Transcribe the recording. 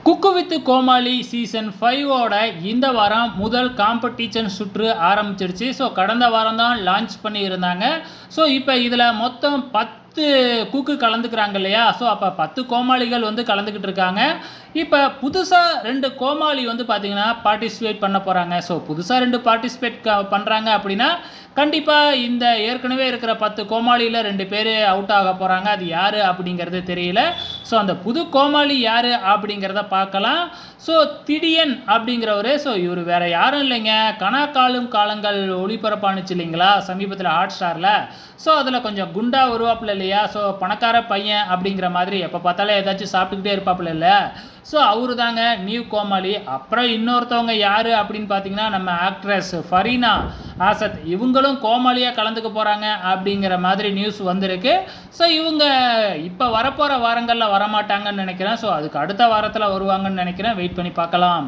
Cook with Comali season 5ஓட இந்த வாரம் முதல் காம்படிஷன் சுற்று ஆரம்பிச்சிருச்சு. ஸோ கடந்த வாரம் தான் லான்ச் பண்ணியிருந்தாங்க. ஸோ இப்போ இதில் மொத்தம் 10 குக்கு கலந்துக்கிறாங்க இல்லையா? ஸோ அப்போ 10 கோமாளிகள் வந்து கலந்துக்கிட்டு இருக்காங்க. இப்போ புதுசாக 2 கோமாளி வந்து பார்த்திங்கன்னா பார்ட்டிசிபேட் பண்ண போகிறாங்க. ஸோ புதுசாக 2 பார்ட்டிசிபேட் பண்ணுறாங்க அப்படின்னா கண்டிப்பாக இந்த ஏற்கனவே இருக்கிற 10 கோமாளியில் 2 பேர் அவுட் ஆக போகிறாங்க. அது யார் அப்படிங்கிறது தெரியல. ஸோ அந்த புது கோமாளி யார் அப்படிங்கிறத பார்க்கலாம். ஸோ திடியன் அப்படிங்கிறவர், ஸோ இவர் வேறு யாரும் இல்லைங்க, கனாக்காலும் காலங்கள் ஒளிபரப்பானுச்சு இல்லைங்களா சமீபத்தில் ஹாட்ஸ்டாரில். ஸோ அதில் கொஞ்சம் குண்டா வருவாப்பில் இல்லையா? ஸோ பணக்கார பையன் அப்படிங்கிற மாதிரி எப்போ பார்த்தாலும் ஏதாச்சும் சாப்பிட்டுக்கிட்டே இருப்பாப்புல இல்லை? ஸோ அவரு தாங்க நியூ கோமாளி. அப்புறம் இன்னொருத்தவங்க யார் அப்படின்னு பார்த்தீங்கன்னா நம்ம ஆக்ட்ரஸ் ஃபரீனா ஆசத், இவங்களும் கோமாளியாக கலந்துக்க போகிறாங்க அப்படிங்கிற மாதிரி நியூஸ் வந்திருக்கு. ஸோ இவங்க இப்போ வரப்போகிற வாரங்களில் வரமாட்டாங்கன்னு நினைக்கிறேன். ஸோ அதுக்கு அடுத்த வாரத்தில் வருவாங்கன்னு நினைக்கிறேன். வெயிட் பண்ணி பார்க்கலாம்.